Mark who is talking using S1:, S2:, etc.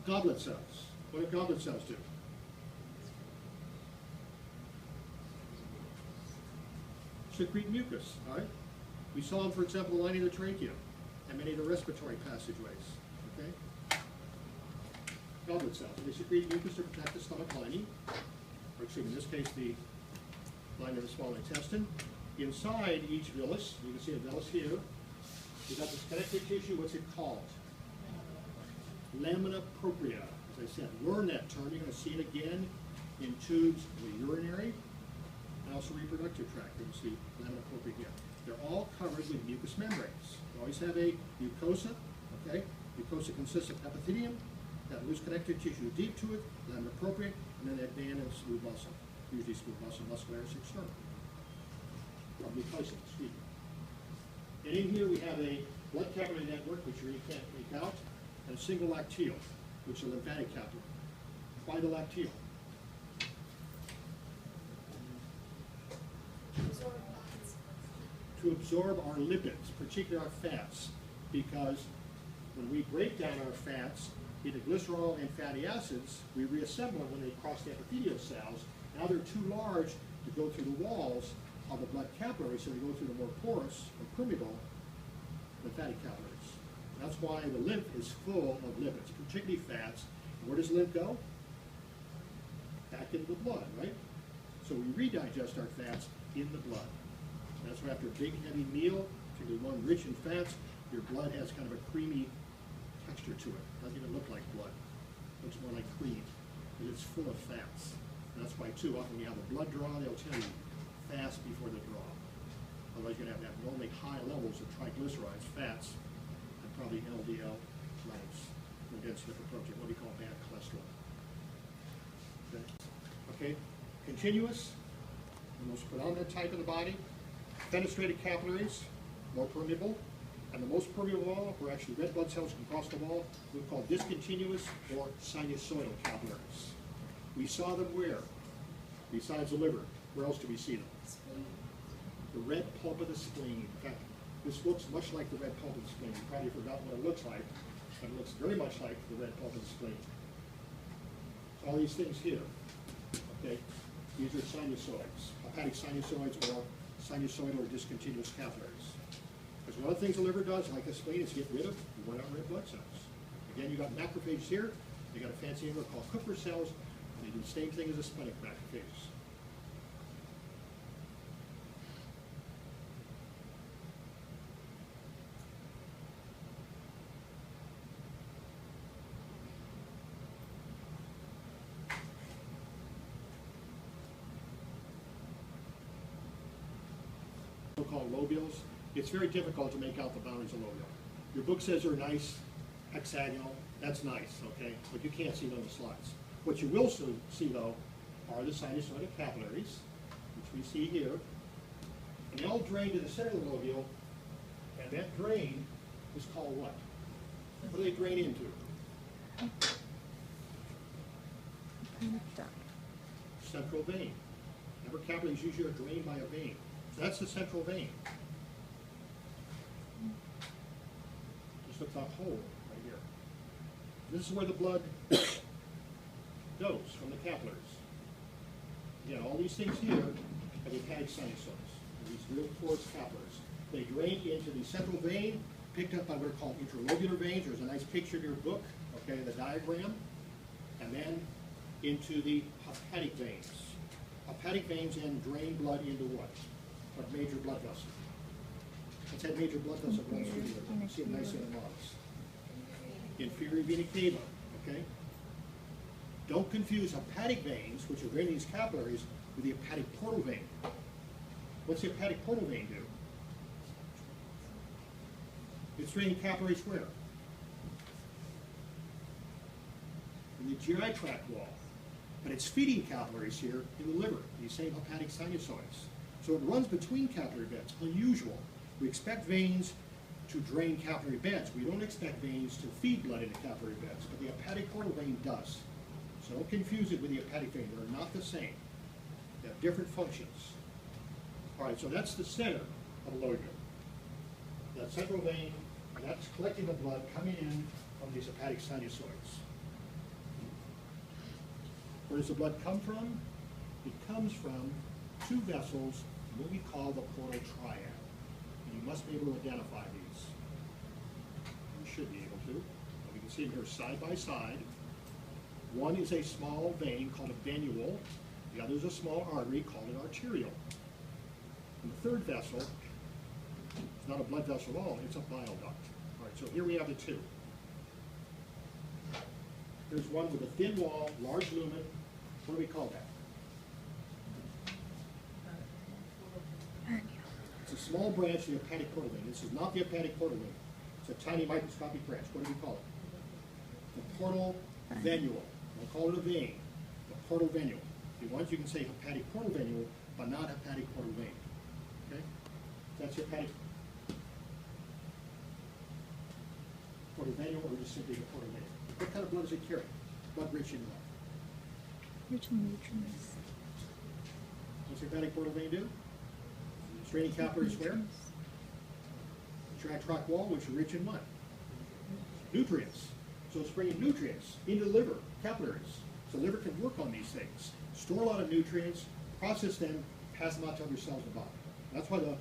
S1: Goblet cells. What do goblet cells do? Secrete mucus, all right? We saw them, for example, lining the trachea and many of the respiratory passageways, okay? Goblet cells. They secrete mucus to protect the stomach lining, or excuse me, in this case, the lining of the small intestine. Inside each villus, you can see a villus here, you've got this connective tissue. What's it called? Lamina propria. As I said, learn that term. You're going to see it again in tubes of the urinary and also reproductive tract. You can see lamina propria here. They're all covered with mucous membranes. You always have a mucosa, okay? Mucosa consists of epithelium, that loose connective tissue deep to it, lamina propria, and then that band of smooth muscle, usually smooth muscle, muscularis external. Or mucosa, excuse me. And in here we have a blood capillary network, which you really can't make out, and a single lacteal, which is a lymphatic capillary. Why the lacteal? To absorb our lipids, particularly our fats, because when we break down our fats into glycerol and fatty acids, we reassemble them when they cross the epithelial cells. Now they're too large to go through the walls of the blood capillaries, so they go through the more porous or permeable lymphatic capillaries. That's why the lymph is full of lipids, particularly fats. And where does lymph go? Back into the blood, right? So we redigest our fats in the blood. That's why after a big heavy meal, particularly one rich in fats, your blood has kind of a creamy texture to it. It doesn't even look like blood. It looks more like cream, because it's full of fats. And that's why too often when you have a blood draw, they'll tell you fast before the draw. Otherwise you're going to have normally high levels of triglycerides, fats, and probably LDL levels, condensed lipoprotein, what we call bad cholesterol. Okay, okay. Continuous, the most predominant type of the body. Fenestrated capillaries, more permeable, and the most permeable of all, where actually red blood cells can cross the wall, we call discontinuous or sinusoidal capillaries. We saw them where? Besides the liver, where else do we see them? The red pulp of the spleen. In fact, this looks much like the red pulp of the spleen. You probably forgot what it looks like, but it looks very much like the red pulp of the spleen. So all these things here, okay, these are sinusoids, hepatic sinusoids or sinusoidal or discontinuous capillaries. Because one of the things the liver does, like the spleen, is get rid of worn out red blood cells. Again, you got macrophages here. You got a fancy name called Kupffer cells. They do the same thing as the splenic macrophages. So-called lobules. It's very difficult to make out the boundaries of lobule. Your book says they're nice, hexagonal. That's nice, okay? But you can't see them on the slides. What you will see, though, are the sinusoidal capillaries, which we see here. And they all drain to the center of the lobule, and that drain is called what? What do they drain into? Central vein. Remember, capillaries usually are drained by a vein. So that's the central vein. Just looks like a hole right here. This is where the blood goes from the capillaries. Again, all these things here are the hepatic sinusoids, these real porous capillaries. They drain into the central vein, picked up by what are called interlobular veins. There's a nice picture in your book, okay, the diagram. And then into the hepatic veins. Hepatic veins then drain blood into what? What major blood vessel? What's that major blood vessel runs through here? You see it nicely in the models. Inferior vena cava, okay? Don't confuse hepatic veins, which are draining these capillaries, with the hepatic portal vein. What's the hepatic portal vein do? It's draining capillaries where? In the GI tract wall. But it's feeding capillaries here in the liver, these same hepatic sinusoids. So it runs between capillary beds, unusual. We expect veins to drain capillary beds. We don't expect veins to feed blood into capillary beds, but the hepatic portal vein does. So don't confuse it with the hepatic vein. They're not the same. They have different functions. All right, so that's the center of the lobule. That central vein, and that's collecting the blood coming in from these hepatic sinusoids. Where does the blood come from? It comes from two vessels, what we call the portal triad. And you must be able to identify these. You should be able to. We can see them here side by side. One is a small vein called a venule. The other is a small artery called an arteriole. And the third vessel is not a blood vessel at all, it's a bile duct. All right, so here we have the two. There's one with a thin wall, large lumen. What do we call that? It's a small branch of the hepatic portal vein. This is not the hepatic portal vein. It's a tiny microscopic branch. What do we call it? The portal venule. Don't call it a vein. The portal venule. If you want, you can say hepatic portal venule, but not hepatic portal vein. Okay? That's hepatic portal venule, or just simply the portal vein. What kind of blood does it carry? Blood rich in what?
S2: Rich in nutrients.
S1: What's the hepatic portal vein do? Straining capillaries where? Tract rock wall, which are rich in what? Nutrients. So it's bringing nutrients into the liver, capillaries. So the liver can work on these things. Store a lot of nutrients, process them, pass them out to other cells in the body. That's why the